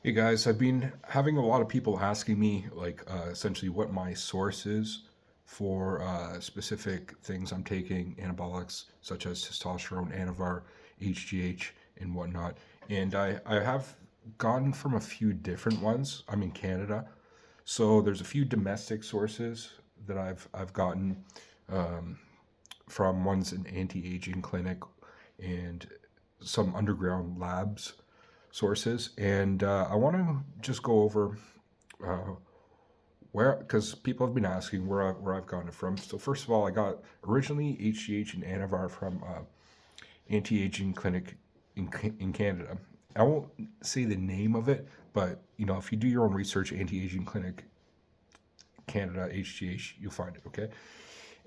Hey guys, I've been having a lot of people asking me, essentially what my source is for specific things I'm taking, anabolics such as testosterone, Anavar, HGH, and whatnot. And I have gotten from a few different ones. I'm in Canada, so there's a few domestic sources that I've gotten from one's an anti-aging clinic and some underground labs sources, and I want to just go over uh, where, because people have been asking where I've gotten it from. So first of all, I got originally HGH and Anavar from anti-aging clinic in Canada. I won't say the name of it, but if you do your own research, anti-aging clinic Canada HGH, you'll find it. Okay,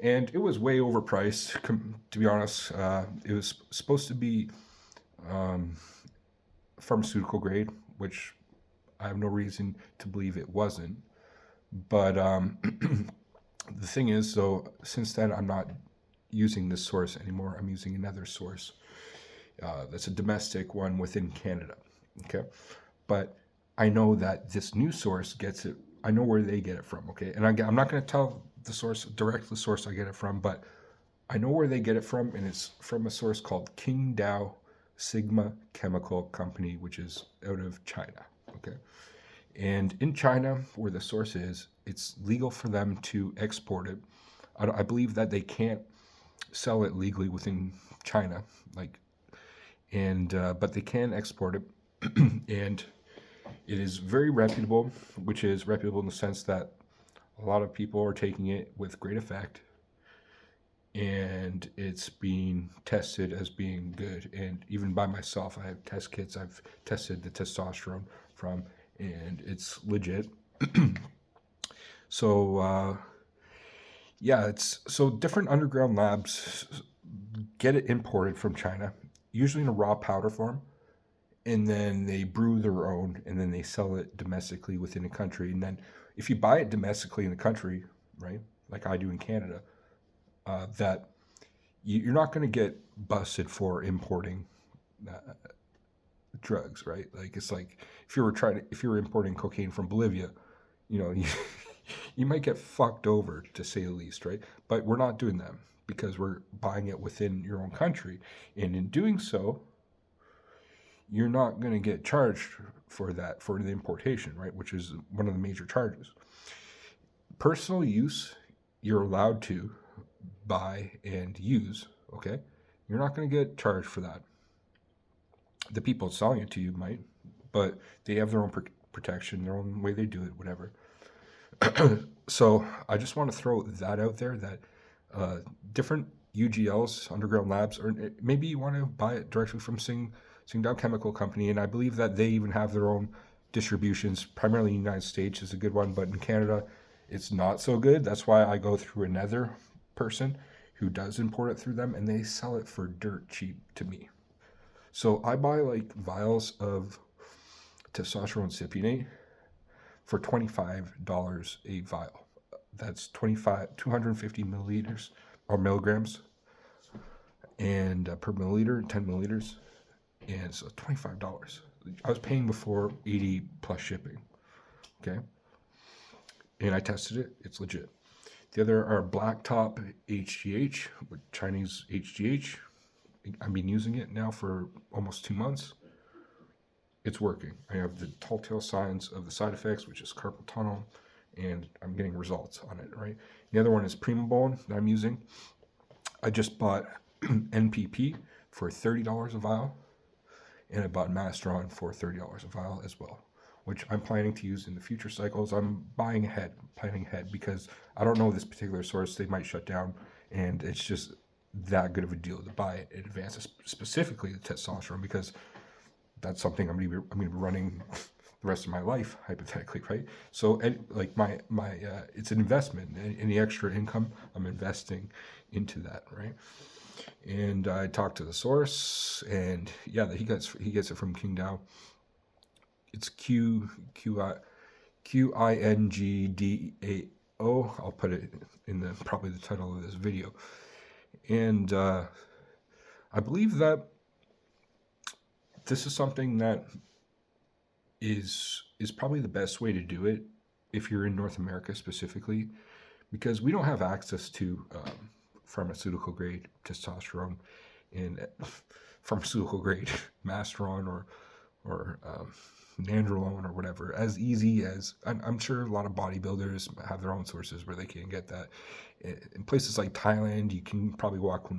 and it was way overpriced. To be honest, it was supposed to be pharmaceutical grade, which I have no reason to believe it wasn't. But the thing is, though, since then, I'm not using this source anymore. I'm using another source that's a domestic one within Canada. Okay. But I know that this new source gets it. I know where they get it from. Okay. And I'm not going to tell the source, direct the source I get it from, but I know where they get it from, and it's from a source called Qingdao Sigma Chemical Company, which is out of China. Okay. And in China, where the source is, it's legal for them to export it. I believe that they can't sell it legally within China, like, and but they can export it, and it is very reputable, which is reputable in the sense that a lot of people are taking it with great effect, and it's being tested as being good. And even by myself, I have test kits I've tested the testosterone from, and it's legit. So yeah, it's so different underground labs get it imported from China, usually in a raw powder form, and then they brew their own, and then they sell it domestically within a country. And then if you buy it domestically in the country, right, like I do in Canada, that you're not going to get busted for importing uh, drugs, right? Like it's like if you were importing cocaine from Bolivia, you, you might get fucked over to say the least, right? But we're not doing that because we're buying it within your own country, and in doing so, you're not going to get charged for that for the importation, right? Which is one of the major charges. Personal use, you're allowed to buy and use. Okay, you're not going to get charged for that. The people selling it to you might, but they have their own protection, their own way they do it, whatever. So I just want to throw that out there that different UGLs, underground labs, or maybe you want to buy it directly from Qingdao Chemical Company, and I believe that they even have their own distributions. Primarily in the United States is a good one, but in Canada, it's not so good. That's why I go through another person who does import it through them, and they sell it for dirt cheap to me. So I buy like vials of testosterone cypionate for $25 a vial. That's 250 milliliters or milligrams, and per milliliter, 10 milliliters, and so $25. I was paying before 80 plus shipping. Okay, and I tested it; it's legit. The other are Blacktop HGH, with Chinese HGH. I've been using it now for almost 2 months. It's working. I have the telltale signs of the side effects, which is carpal tunnel, and I'm getting results on it, right? The other one is Primabone that I'm using. I just bought NPP for $30 a vial, and I bought Masteron for $30 a vial as well, which I'm planning to use in the future cycles. I'm planning ahead because I don't know this particular source. They might shut down, and it's just that good of a deal to buy it in advance, specifically the testosterone, because that's something I'm gonna be running the rest of my life, hypothetically, right? So, like my it's an investment. Any extra income, I'm investing into that, right? And I talked to the source, and yeah, he gets it from Qingdao. It's Qingdao. I'll put it in the probably the title of this video, and I believe that this is something that is probably the best way to do it if you're in North America specifically, because we don't have access to pharmaceutical grade testosterone and pharmaceutical grade masteron or nandrolone or whatever as easy as I'm sure a lot of bodybuilders have their own sources where they can get that. In places like Thailand, you can probably walk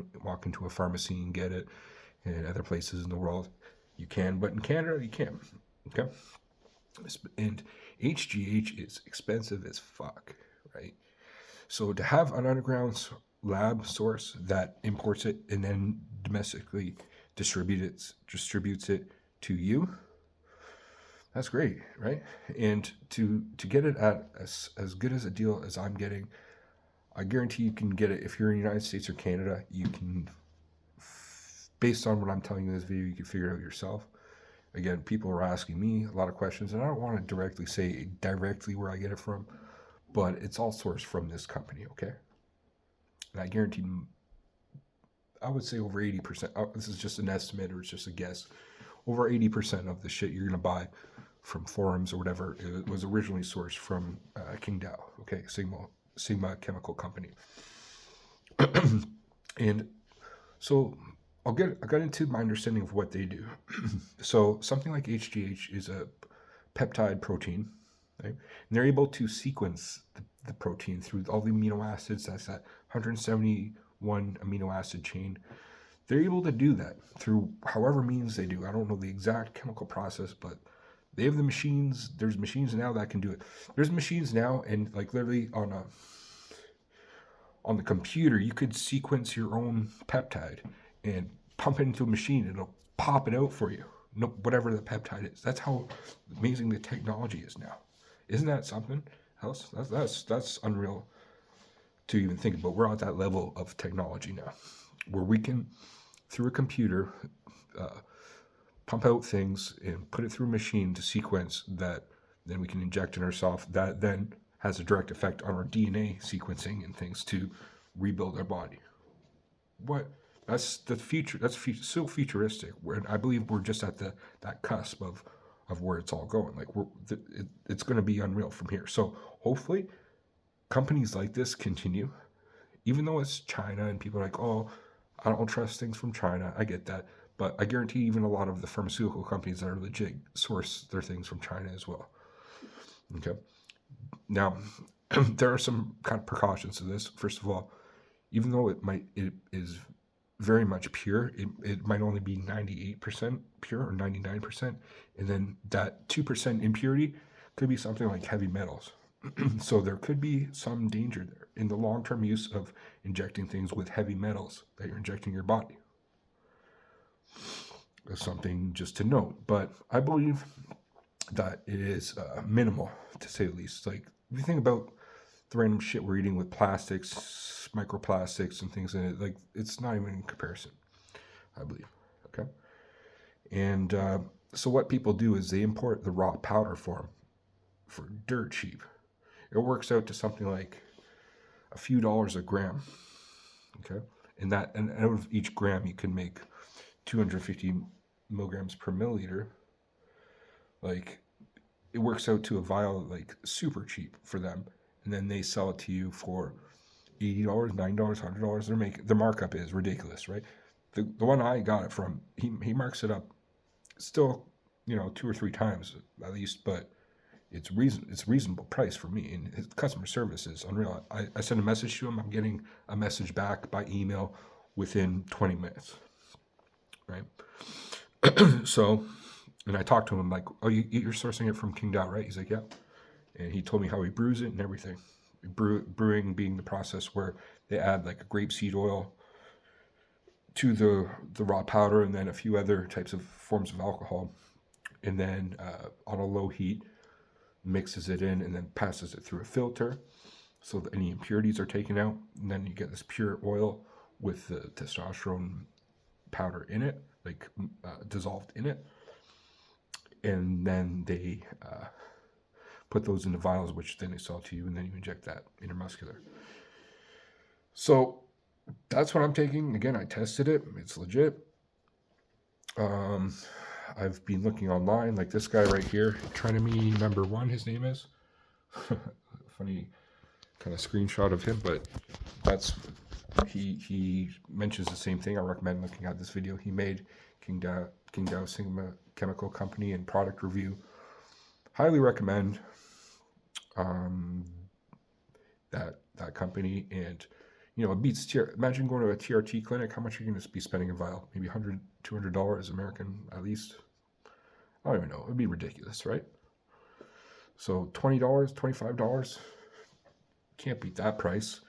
into a pharmacy and get it. In other places in the world, you can, but in Canada, you can't. Okay, and HGH is expensive as fuck, right? So to have an underground lab source that imports it and then domestically distributes it to you, that's great, right? And to get it at as good as a deal as I'm getting, I guarantee you can get it if you're in the United States or Canada. You can, based on what I'm telling you in this video, you can figure it out yourself. Again, people are asking me a lot of questions, and I don't want to directly say where I get it from, but it's all sourced from this company, okay? And I guarantee, I would say over 80%, this is just an estimate or it's just a guess, over 80% of the shit you're going to buy from forums or whatever, it was originally sourced from Qingdao, okay? Sigma chemical company. And so I got into my understanding of what they do. So something like HGH is a peptide protein, right? And they're able to sequence the protein through all the amino acids. That's that 171 amino acid chain. They're able to do that through however means they do. I don't know the exact chemical process, but they have the machines. There's machines now that can do it. There's machines now, and like literally on the computer, you could sequence your own peptide and pump it into a machine, and it'll pop it out for you. No, whatever the peptide is. That's how amazing the technology is now. Isn't that something else? That's unreal to even think about. We're at that level of technology now, where we can, through a computer, pump out things and put it through a machine to sequence that. Then we can inject in ourselves. That then has a direct effect on our DNA sequencing and things to rebuild our body. What? That's the future. That's so futuristic. I believe we're just at that cusp of where it's all going. Like it's going to be unreal from here. So hopefully, companies like this continue, even though it's China and people are like, oh, I don't trust things from China. I get that, but I guarantee even a lot of the pharmaceutical companies that are legit source their things from China as well. Okay. Now, there are some kind of precautions to this. First of all, even though it is very much pure, it might only be 98% pure or 99%, and then that 2% impurity could be something like heavy metals. So there could be some danger there in the long-term use of injecting things with heavy metals that you're injecting your body. That's something just to note. But I believe that it is minimal, to say the least. Like, if you think about the random shit we're eating with plastics, microplastics, and things in it, like, it's not even in comparison, I believe. Okay? And so what people do is they import the raw powder form for dirt cheap. It works out to something like a few dollars a gram. Okay? And out of each gram, you can make 250 milligrams per milliliter. Like, it works out to a vial like super cheap for them, and then they sell it to you for $80, $90, $100. Their markup is ridiculous, right? The one I got it from, he marks it up still, 2 or 3 times at least, but it's reasonable price for me, and his customer service is unreal. I send a message to him, I'm getting a message back by email within 20 minutes, right? So, and I talked to him, like, oh, you're sourcing it from Qingdao, right? He's like, yeah. And he told me how he brews it and everything. Brewing being the process where they add like a grapeseed oil to the raw powder, and then a few other types of forms of alcohol, and then on a low heat mixes it in and then passes it through a filter so that any impurities are taken out, and then you get this pure oil with the testosterone powder in it, like dissolved in it. And then they put those into vials, which then they sell to you, and then you inject that intramuscular. So that's what I'm taking. Again, I tested it. It's legit. I've been looking online, like this guy right here, Trinemy number 1, his name is. Funny kind of screenshot of him, but that's he mentions the same thing. I recommend looking at this video he made, Qingdao Sigma Chemical Company and product review. Highly recommend that company. And you know, it beats imagine going to a TRT clinic. How much are you going to be spending a vial? Maybe $100, $200 American at least. I don't even know. It'd be ridiculous, right? So $20, $25, can't beat that price,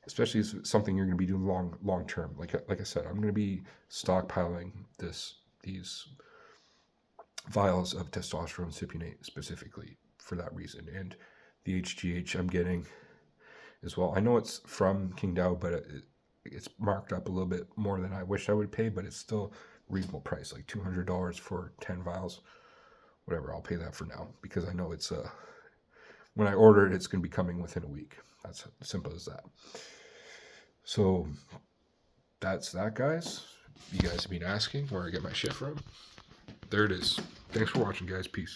especially if it's something you're going to be doing long term. Like I said, I'm going to be stockpiling these vials of testosterone cypionate specifically for that reason, and the HGH I'm getting as well. I know it's from Qingdao, but it's marked up a little bit more than I wish I would pay, but it's still reasonable price, like $200 for 10 vials. Whatever, I'll pay that for now because I know it's when I order it, it's going to be coming within a week. That's simple as that. So that's that, guys. You guys have been asking where I get my shit from. There it is. Thanks for watching, guys. Peace.